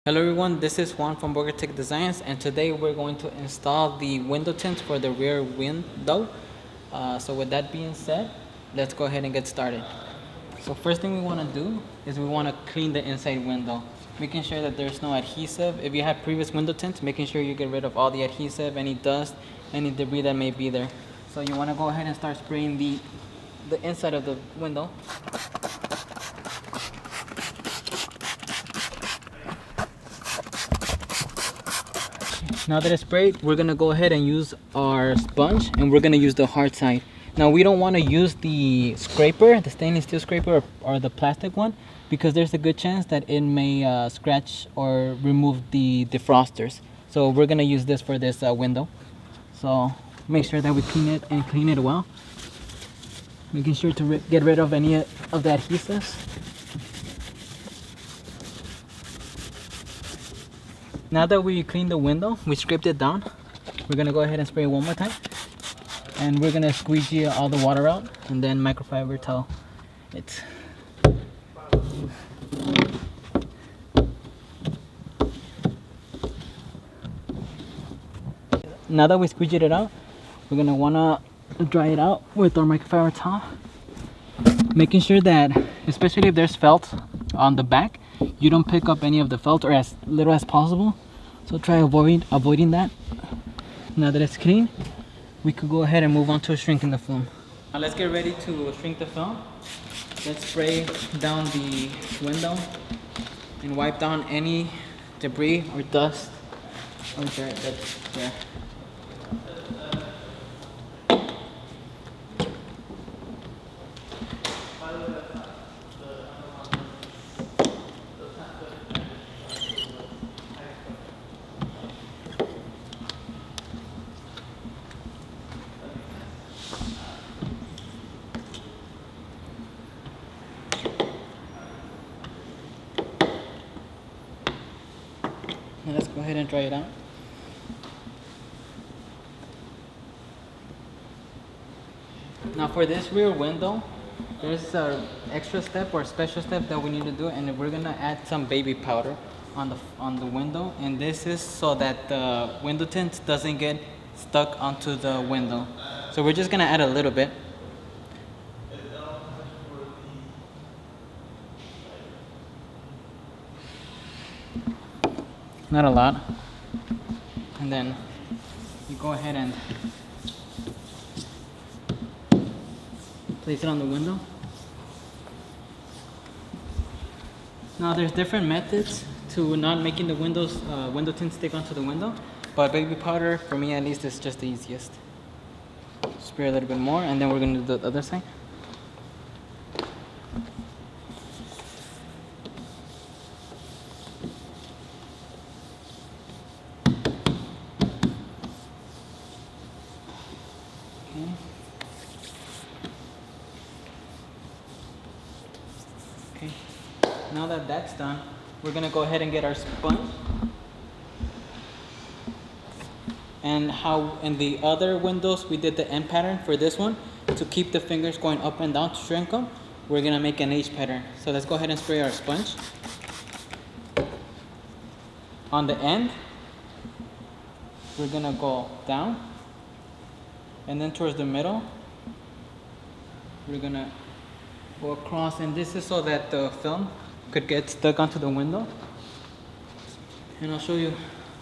Hello everyone, this is Juan from Bogar Tech Designs, and today we're going to install the window tint for the rear window. So with that being said, let's go ahead and get started. So first thing we want to do is we want to clean the inside window, making sure that there's no adhesive. If you have previous window tints, making sure you get rid of all the adhesive, any dust, any debris that may be there. So you want to go ahead and start spraying the inside of the window. Now that it's sprayed, we're gonna go ahead and use our sponge, and we're gonna use the hard side. Now we don't want to use the scraper, the stainless steel scraper, or the plastic one, because there's a good chance that it may scratch or remove the defrosters. So we're gonna use this for this window. So make sure that we clean it and clean it well, making sure to get rid of any of the adhesives. Now that we cleaned the window, we scraped it down, we're gonna go ahead and spray it one more time. And we're gonna squeegee all the water out and then microfiber till it's. Now that we squeegeed it out, we're gonna wanna dry it out with our microfiber towel. Making sure that, especially if there's felt on the back, you don't pick up any of the felt, or as little as possible. So try avoiding that. Now that it's clean, we could go ahead and move on to shrinking the film. Now let's get ready to shrink the film. Let's spray down the window and wipe down any debris or dust or dirt that's there. Now let's go ahead and dry it out. Now for this rear window, there's an extra step or special step that we need to do, and we're gonna add some baby powder on the window, and this is so that the window tint doesn't get stuck onto the window. So we're just gonna add a little bit. Not a lot. And then you go ahead and place it on the window. Now there's different methods to not making the window tint stick onto the window, but baby powder, for me at least, is just the easiest. Spray a little bit more, and then we're gonna do the other side. Okay. Now that that's done, we're gonna go ahead and get our sponge. And how in the other windows we did the M pattern, for this one, to keep the fingers going up and down to shrink them, we're gonna make an H pattern. So let's go ahead and spray our sponge. On the end, we're gonna go down, and then towards the middle, we're gonna go across, and this is so that the film could get stuck onto the window. And I'll show you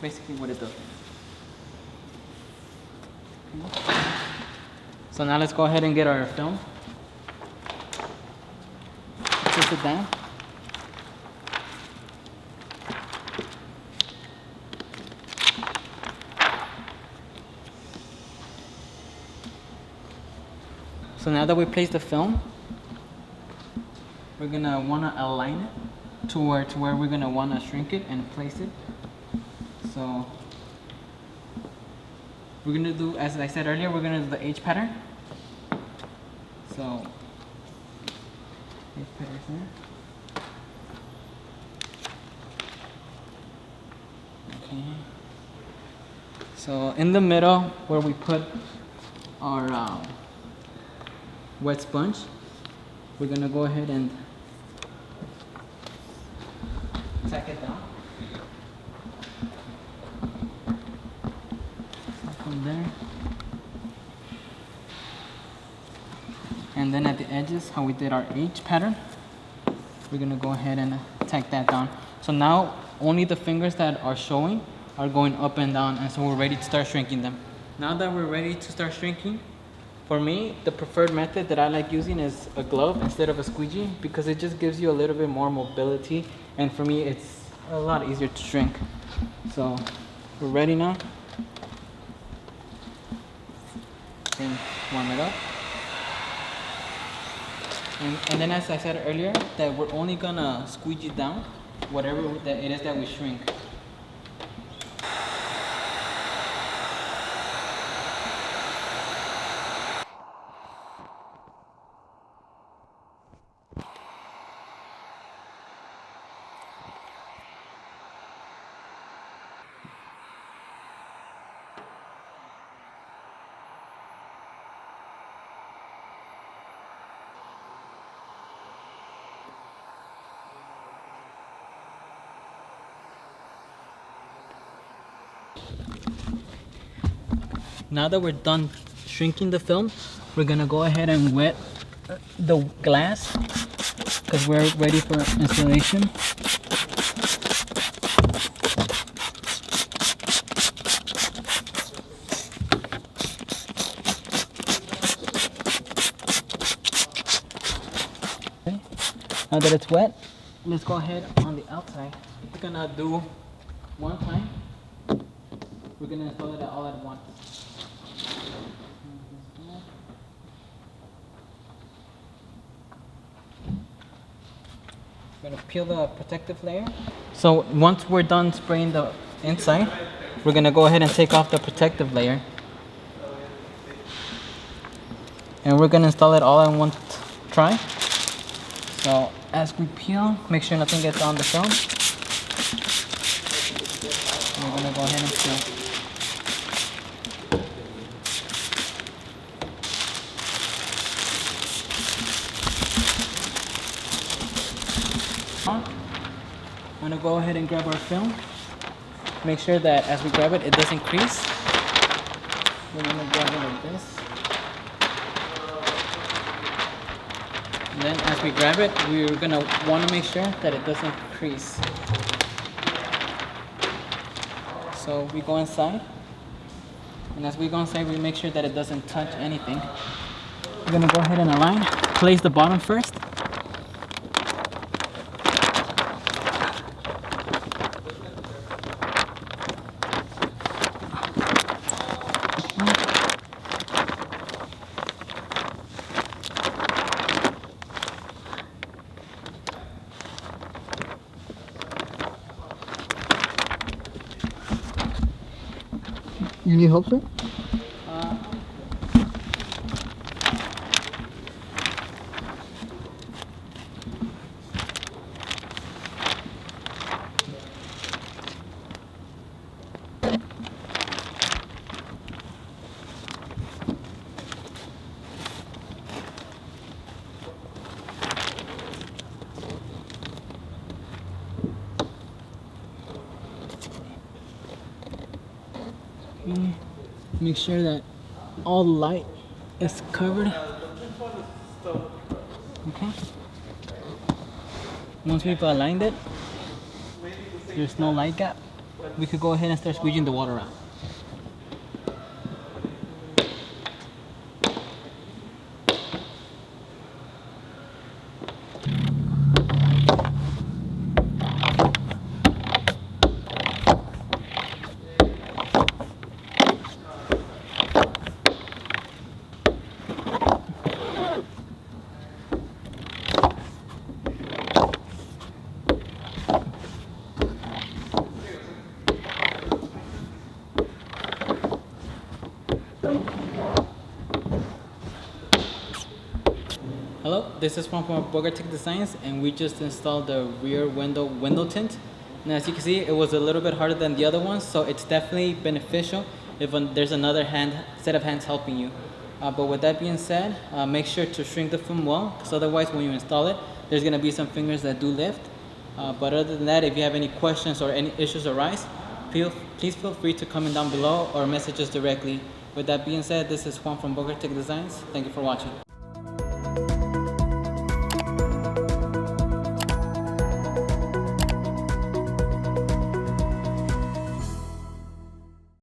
basically what it does. So now let's go ahead and get our film. Twist it down. So now that we place the film, we're gonna wanna align it to where we're gonna wanna shrink it and place it. So we're gonna do, as I said earlier, we're gonna do the H pattern. So H pattern here. Okay. So in the middle where we put our wet sponge, we're gonna go ahead and tack it down. then at the edges, how we did our H pattern, we're gonna go ahead and tack that down. So now only the fingers that are showing are going up and down, and so we're ready to start shrinking them. Now that we're ready to start shrinking, for me, the preferred method that I like using is a glove instead of a squeegee, because it just gives you a little bit more mobility, and for me it's a lot easier to shrink. So we're ready now. Then warm it up. And then, as I said earlier, that we're only gonna squeegee down whatever that it is that we shrink. Now that we're done shrinking the film, we're gonna go ahead and wet the glass because we're ready for installation. Okay. Now that it's wet, let's go ahead on the outside. We're gonna do one time. We're gonna install it all at once. We're gonna peel the protective layer. So once we're done spraying the inside, we're gonna go ahead and take off the protective layer. And we're gonna install it all in one try. So as we peel, make sure nothing gets on the film. And we're gonna go ahead and peel. I'm gonna go ahead and grab our film. Make sure that as we grab it, it doesn't crease. We're gonna grab it like this. And then as we grab it, we're gonna wanna make sure that it doesn't crease. So we go inside. And as we go inside, we make sure that it doesn't touch anything. We're gonna go ahead and align. Place the bottom first. You need help, sir? Make sure that all the light is covered. Okay. Once we've aligned it, there's no light gap, we could go ahead and start squeezing the water out. Hello, this is Juan from Bogar Tech Designs, and we just installed the rear window tint. And as you can see, it was a little bit harder than the other ones, so it's definitely beneficial if there's another set of hands helping you. But with that being said, make sure to shrink the film well, because otherwise when you install it, there's going to be some fingers that do lift. But other than that, if you have any questions or any issues arise, please feel free to comment down below or message us directly. With that being said, this is Juan from Bogar Tech Designs. Thank you for watching.